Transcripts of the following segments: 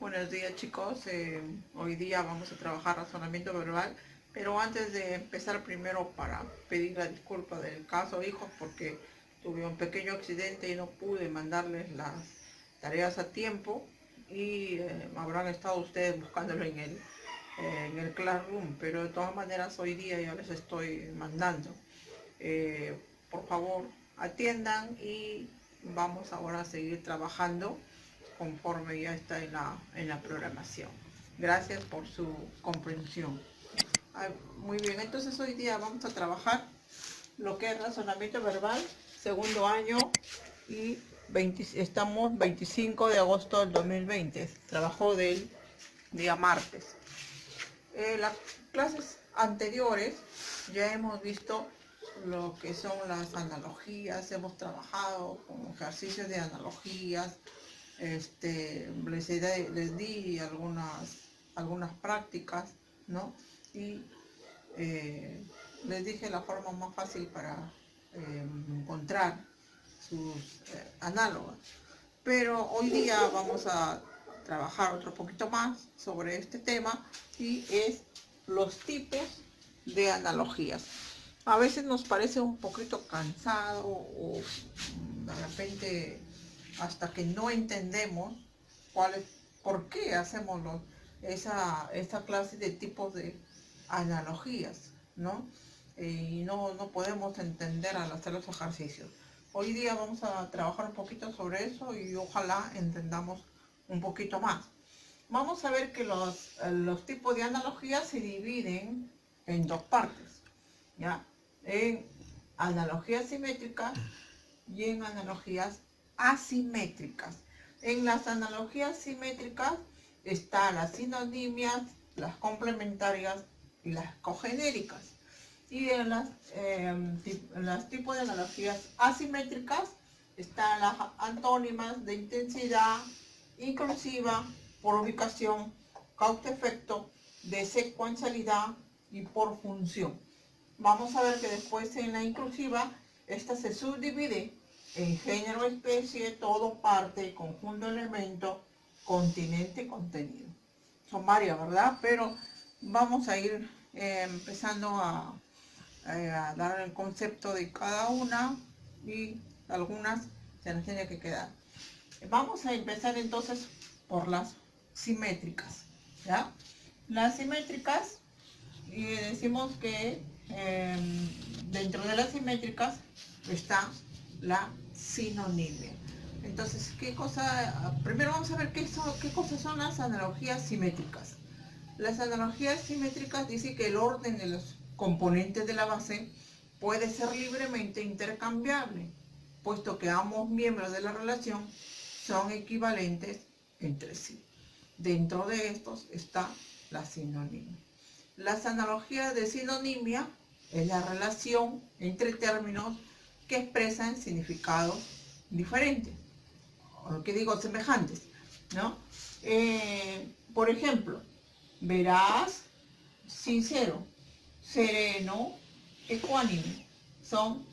Buenos días chicos, hoy día vamos a trabajar razonamiento verbal, pero antes de empezar primero para pedir la disculpa del caso hijos porque tuve un pequeño accidente y no pude mandarles las tareas a tiempo y habrán estado ustedes buscándolo en el Classroom, pero de todas maneras hoy día ya les estoy mandando. Por favor atiendan y vamos ahora a seguir trabajando conforme ya está en la programación. Gracias por su comprensión. Muy bien, entonces hoy día vamos a trabajar lo que es razonamiento verbal, segundo año, y estamos 25 de agosto del 2020, trabajo del día martes. Las clases anteriores ya hemos visto lo que son las analogías, hemos trabajado con ejercicios de analogías. Les di algunas prácticas, ¿no? Y les dije la forma más fácil para encontrar sus análogas. Pero hoy día vamos a trabajar otro poquito más sobre este tema y es los tipos de analogías. A veces nos parece un poquito cansado o de repente hasta que no entendemos por qué hacemos esa clase de tipos de analogías, ¿no? Y no podemos entender al hacer los ejercicios. Hoy día vamos a trabajar un poquito sobre eso y ojalá entendamos un poquito más. Vamos a ver que los tipos de analogías se dividen en dos partes, ¿ya? En analogías simétricas y en analogías asimétricas. En las analogías simétricas están las sinonimias, las complementarias y las cogenéricas. Y en los tipos de analogías asimétricas están las antónimas de intensidad, inclusiva, por ubicación, causa-efecto, de secuencialidad y por función. Vamos a ver que después en la inclusiva, esta se subdivide en género, especie, todo, parte, conjunto, elemento, continente, contenido. Son varias, ¿verdad? Pero vamos a ir empezando a dar el concepto de cada una y algunas se nos tiene que quedar. Vamos a empezar entonces por las simétricas, ¿ya? Las simétricas, y decimos que dentro de las simétricas está la sinonimia. Entonces, primero vamos a ver qué cosas son las analogías simétricas. Las analogías simétricas dicen que el orden de los componentes de la base puede ser libremente intercambiable, puesto que ambos miembros de la relación son equivalentes entre sí. Dentro de estos está la sinonimia. Las analogías de sinonimia es la relación entre términos que expresan significados diferentes, o que digo semejantes, ¿no? Por ejemplo, veraz, sincero, sereno, ecuánime, son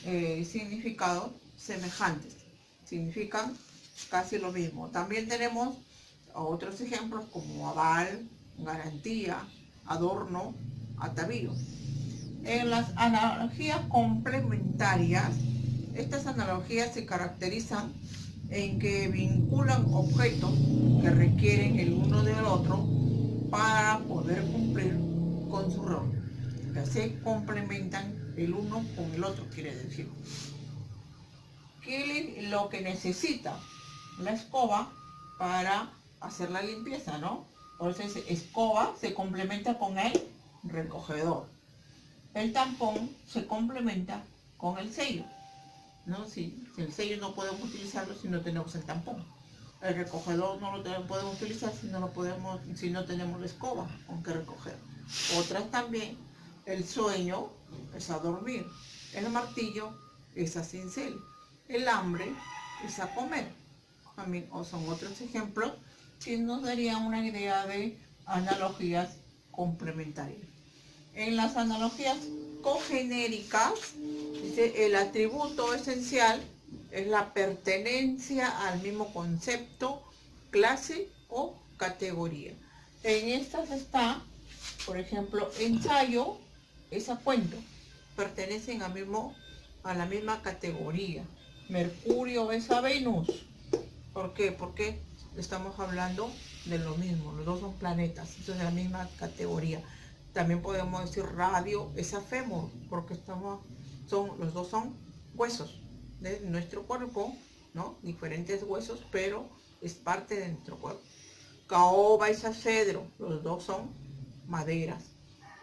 significados semejantes, significan casi lo mismo. También tenemos otros ejemplos como aval, garantía, adorno, atavío. En las analogías complementarias, estas analogías se caracterizan en que vinculan objetos que requieren el uno del otro para poder cumplir con su rol. Que se complementan el uno con el otro, quiere decir. ¿Qué es lo que necesita la escoba para hacer la limpieza, no? Por eso escoba se complementa con el recogedor. El tampón se complementa con el sello, ¿no? Si el sello no podemos utilizarlo si no tenemos el tampón. El recogedor no lo podemos utilizar si no tenemos la escoba con que recoger. Otras también, el sueño es a dormir, el martillo es a cincel, el hambre es a comer. También, o son otros ejemplos que nos darían una idea de analogías complementarias. En las analogías cogenéricas, dice, el atributo esencial es la pertenencia al mismo concepto, clase o categoría. En estas está, por ejemplo, ensayo es a cuento. Pertenecen a la misma categoría. Mercurio es a Venus. ¿Por qué? Porque estamos hablando de lo mismo. Los dos son planetas. Entonces, de la misma categoría. También podemos decir radio es a fémur. Porque los dos son huesos de nuestro cuerpo, ¿no? Diferentes huesos, pero es parte de nuestro cuerpo. Caoba es a cedro, los dos son maderas.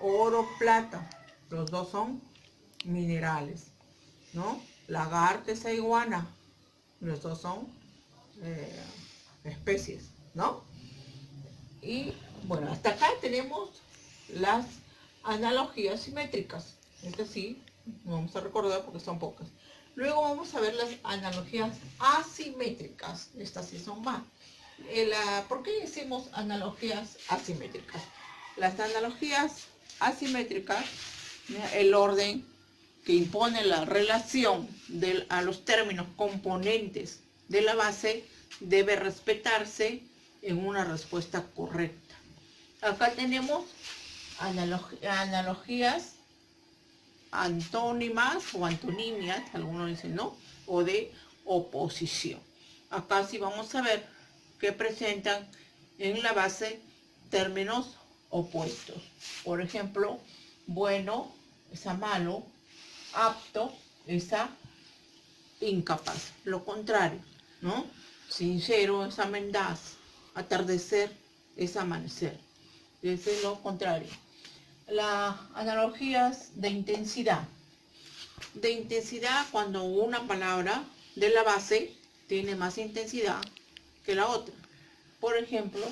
Oro, plata, los dos son minerales, ¿no? Lagarto es a iguana, los dos son especies, ¿no? Y bueno, hasta acá tenemos las analogías simétricas. Estas sí, vamos a recordar porque son pocas. Luego vamos a ver las analogías asimétricas. Estas sí son más. ¿Por qué decimos analogías asimétricas? Las analogías asimétricas, el orden que impone la relación a los términos componentes de la base debe respetarse en una respuesta correcta. Acá tenemos analogías antónimas o antonimias, algunos dicen no, o de oposición. Acá sí vamos a ver que presentan en la base términos opuestos. Por ejemplo, bueno es a malo, apto es a incapaz. Lo contrario, ¿no? Sincero es a mendaz, atardecer es amanecer. Ese es lo contrario. Las analogías de intensidad. De intensidad cuando una palabra de la base tiene más intensidad que la otra. Por ejemplo,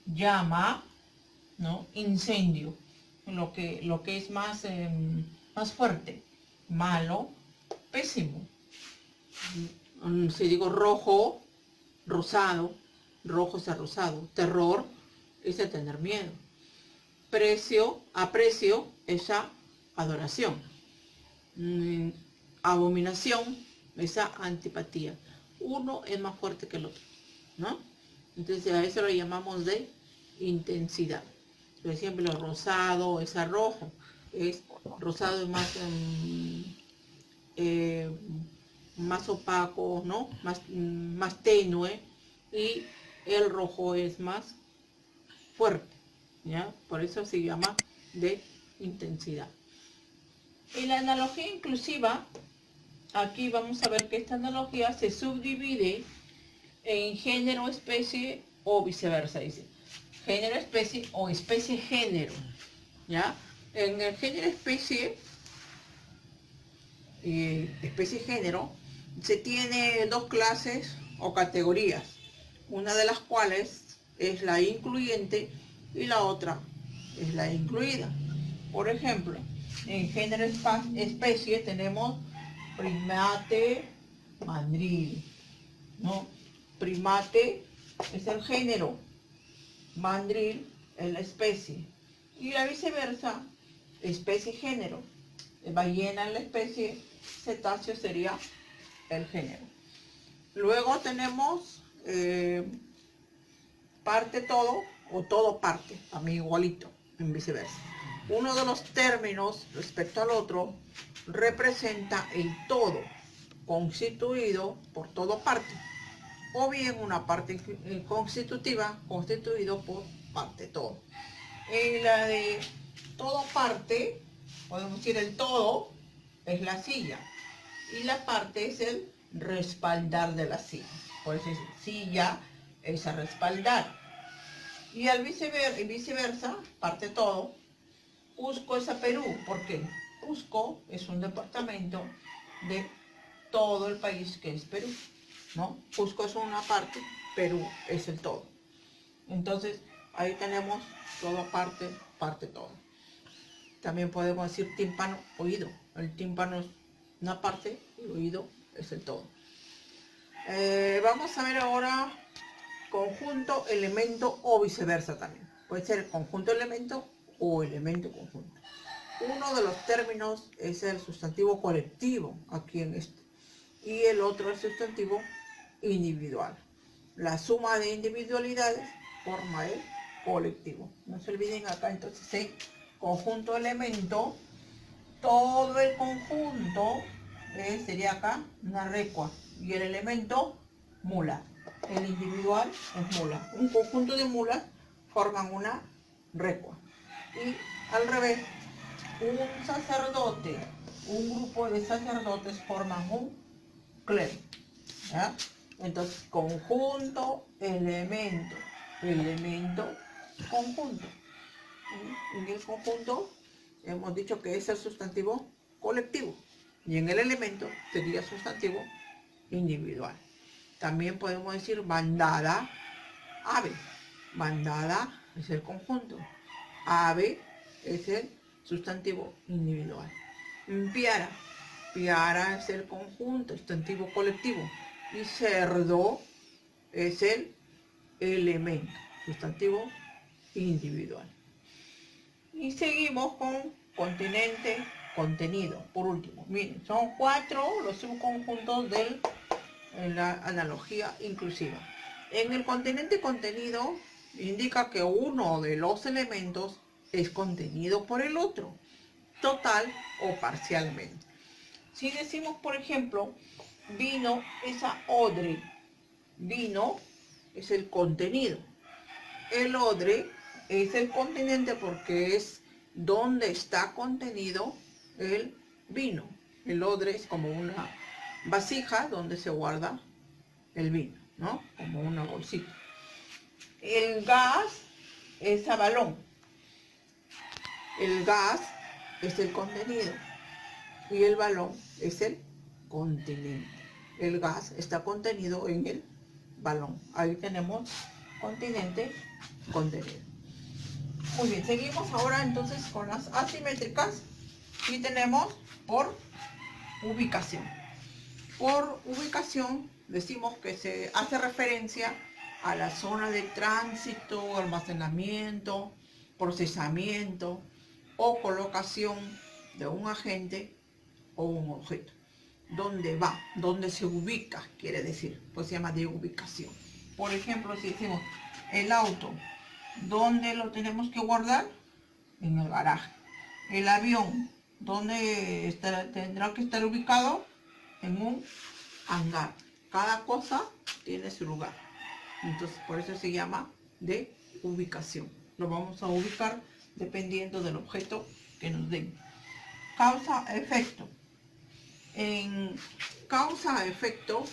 llama, ¿no? Incendio, lo que es más fuerte. Malo, pésimo. Si digo rojo, rosado, rojo es a rosado. Terror es a tener miedo. Aprecio es a adoración. Abominación es a antipatía. Uno es más fuerte que el otro, ¿no? Entonces a eso lo llamamos de intensidad. Por ejemplo, rosado es a rojo. Rosado es más opaco, ¿no? Más tenue, y el rojo es más fuerte, ¿ya? Por eso se llama de intensidad. En la analogía inclusiva, aquí vamos a ver que esta analogía se subdivide en género, especie o viceversa, dice. Género, especie o especie, género, ¿ya? En el género, especie género, se tiene dos clases o categorías, una de las cuales es la incluyente y la otra es la incluida. Por ejemplo, en género especie tenemos primate, mandril, ¿no? Primate es el género, mandril es la especie, y la viceversa, especie género. Ballena es la especie, cetáceo sería el género. Luego tenemos parte todo o todo parte, también igualito, en viceversa. Uno de los términos respecto al otro representa el todo constituido por todo parte, o bien una parte constitutiva constituido por parte todo. En la de todo parte, podemos decir el todo es la silla y la parte es el respaldar de la silla. Por eso es silla es a respaldar. Y al viceversa, parte todo, Cusco es a Perú, porque Cusco es un departamento de todo el país que es Perú, ¿no? Cusco es una parte, Perú es el todo. Entonces, ahí tenemos todo parte, parte todo. También podemos decir tímpano, oído. El tímpano es una parte y el oído es el todo. Vamos a ver ahora conjunto, elemento o viceversa también. Puede ser conjunto elemento o elemento conjunto. Uno de los términos es el sustantivo colectivo, aquí en este, y el otro es el sustantivo individual. La suma de individualidades forma el colectivo. No se olviden acá entonces el conjunto elemento, todo el conjunto sería acá una recua y el elemento mula. El individual es mula. Un conjunto de mulas forman una recua. Y al revés, un sacerdote, un grupo de sacerdotes forman un clero. ¿Ya? Entonces, conjunto, elemento, elemento, conjunto. En el conjunto hemos dicho que es el sustantivo colectivo y en el elemento sería sustantivo individual. También podemos decir bandada, ave. Bandada es el conjunto. Ave es el sustantivo individual. Piara. Piara es el conjunto, sustantivo colectivo. Y cerdo es el elemento, sustantivo individual. Y seguimos con continente, contenido. Por último, miren, son 4 los subconjuntos de la analogía inclusiva. En el continente contenido indica que uno de los elementos es contenido por el otro, total o parcialmente. Si decimos, por ejemplo, vino es a odre, vino es el contenido. El odre es el continente porque es donde está contenido el vino. El odre es como una vasija donde se guarda el vino, ¿no? Como una bolsita. El gas es a balón. El gas es el contenido y el balón es el continente. El gas está contenido en el balón. Ahí tenemos continente, contenido. Muy bien, seguimos ahora entonces con las asimétricas y tenemos por ubicación. Por ubicación decimos que se hace referencia a la zona de tránsito, almacenamiento, procesamiento o colocación de un agente o un objeto. ¿Dónde va? ¿Dónde se ubica? Quiere decir, pues se llama de ubicación. Por ejemplo, si decimos el auto, ¿dónde lo tenemos que guardar? En el garaje. El avión, ¿dónde tendrá que estar ubicado? En un hangar. Cada cosa tiene su lugar. Entonces, por eso se llama de ubicación. Lo vamos a ubicar dependiendo del objeto que nos den. Causa-efecto. En causa-efecto,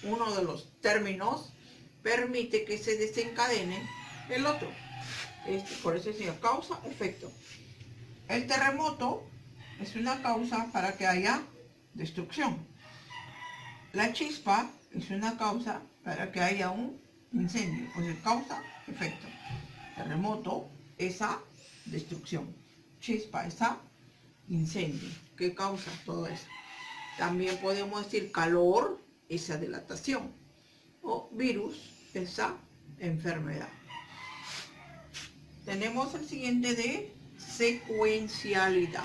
uno de los términos permite que se desencadene el otro. Por eso se llama causa-efecto. El terremoto es una causa para que haya destrucción. La chispa es una causa para que haya un incendio. Pues el causa-efecto. Terremoto, esa destrucción. Chispa, esa incendio. ¿Qué causa todo eso? También podemos decir calor, esa dilatación. O virus, esa enfermedad. Tenemos el siguiente de secuencialidad.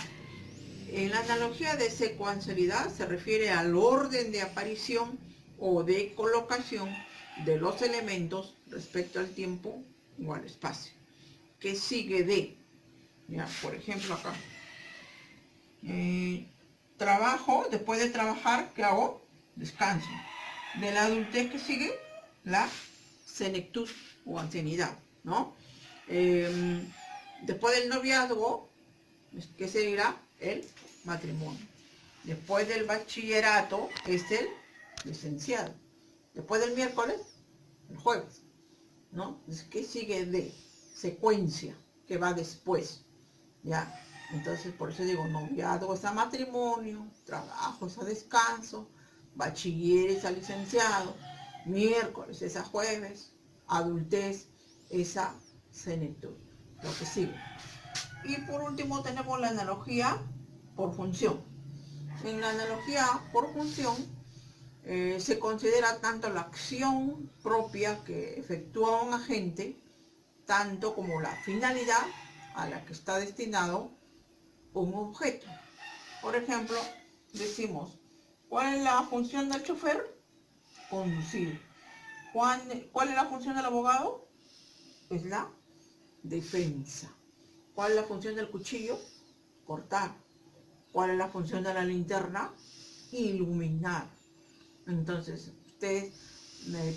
En la analogía de secuencialidad se refiere al orden de aparición o de colocación de los elementos respecto al tiempo o al espacio. ¿Qué sigue de? Ya, por ejemplo acá. Trabajo, después de trabajar, ¿qué hago? Descanso. De la adultez que sigue, la senectud o ancianidad, ¿no? Después del noviazgo, ¿qué será? El matrimonio. Después del bachillerato es el licenciado. Después del miércoles, el jueves, ¿no? Entonces, ¿qué sigue de? Secuencia, que va después, ¿ya? Entonces, por eso digo, noviazgo es a matrimonio, trabajo es a descanso, bachiller es a licenciado, miércoles es a jueves, adultez es a senectud, lo que sigue. Y por último tenemos la analogía por función. En la analogía por función se considera tanto la acción propia que efectúa un agente, tanto como la finalidad a la que está destinado un objeto. Por ejemplo, decimos, ¿cuál es la función del chofer? Conducir. ¿Cuál es la función del abogado? es la defensa. ¿Cuál es la función del cuchillo? Cortar. ¿Cuál es la función de la linterna? Iluminar. Entonces, ustedes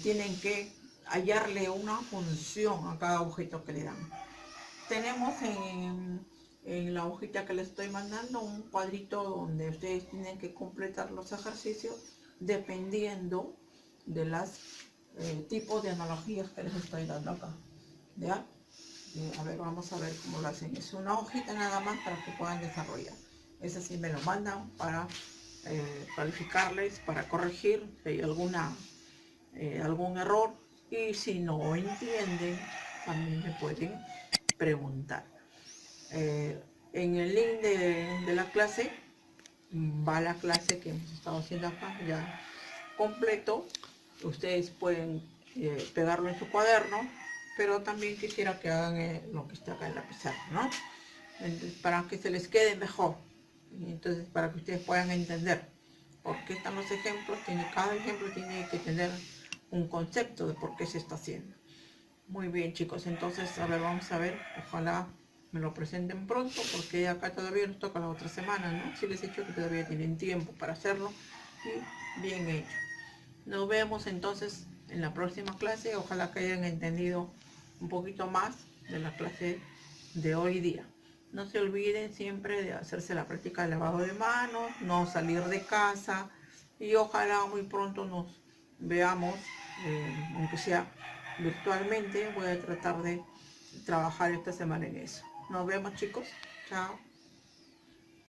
tienen que hallarle una función a cada objeto que le dan. Tenemos en la hojita que les estoy mandando un cuadrito donde ustedes tienen que completar los ejercicios dependiendo de los tipos de analogías que les estoy dando acá. ¿Ya? A ver, vamos a ver cómo lo hacen. Es una hojita nada más para que puedan desarrollar. Ese sí me lo mandan para calificarles, para corregir si hay algún error. Y si no entienden, también me pueden preguntar. En el link de la clase va la clase que hemos estado haciendo acá ya completo. Ustedes pueden pegarlo en su cuaderno, pero también quisiera que hagan lo que está acá en la pizarra, ¿no? Entonces, para que se les quede mejor. Y entonces, para que ustedes puedan entender por qué están los ejemplos. Cada ejemplo tiene que tener un concepto de por qué se está haciendo. Muy bien, chicos, entonces, a ver, vamos a ver, ojalá me lo presenten pronto, porque acá todavía nos toca la otra semana, ¿no? Sí les he dicho que todavía tienen tiempo para hacerlo, y bien hecho. Nos vemos entonces en la próxima clase, ojalá que hayan entendido un poquito más de la clase de hoy día. No se olviden siempre de hacerse la práctica de lavado de manos, no salir de casa, y ojalá muy pronto nos veamos, aunque sea virtualmente. Voy a tratar de trabajar esta semana en eso. Nos vemos, chicos. Chao.